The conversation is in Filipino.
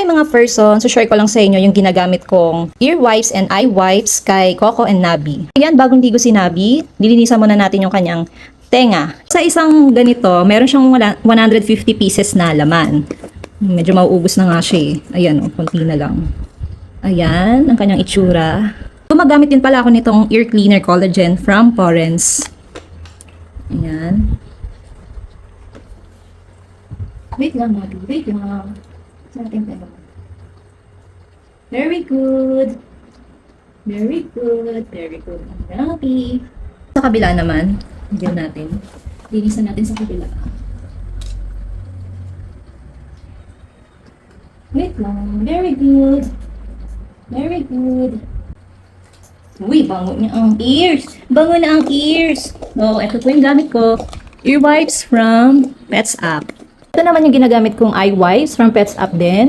Hi mga person, so share ko lang sa inyo yung ginagamit kong ear wipes and eye wipes kay Coco and Nabi. Ayan, bagong ligo si Nabi, nilinisan muna natin yung kanyang tenga. Sa isang ganito, meron siyang 150 pieces na laman. Medyo mauubos na nga siya eh. Ayan o, konti na lang. Ayan, ang kanyang itsura. Gumagamit din pala ako nitong ear cleaner collagen from Porens. Ayan. Wait lang, Nabi. Wait lang. Sa ating pera. Very good. Very good. Very good. Happy. Sa kabila naman, diyan natin. Linisan natin sa kabila. Wait lang. Very good. Very good. Uy, bango niya ang ears. Bango na ang ears. So, ito po yung gamit ko. Ear wipes from Pets App. Ito naman yung ginagamit kong eye wipes from Pets App din.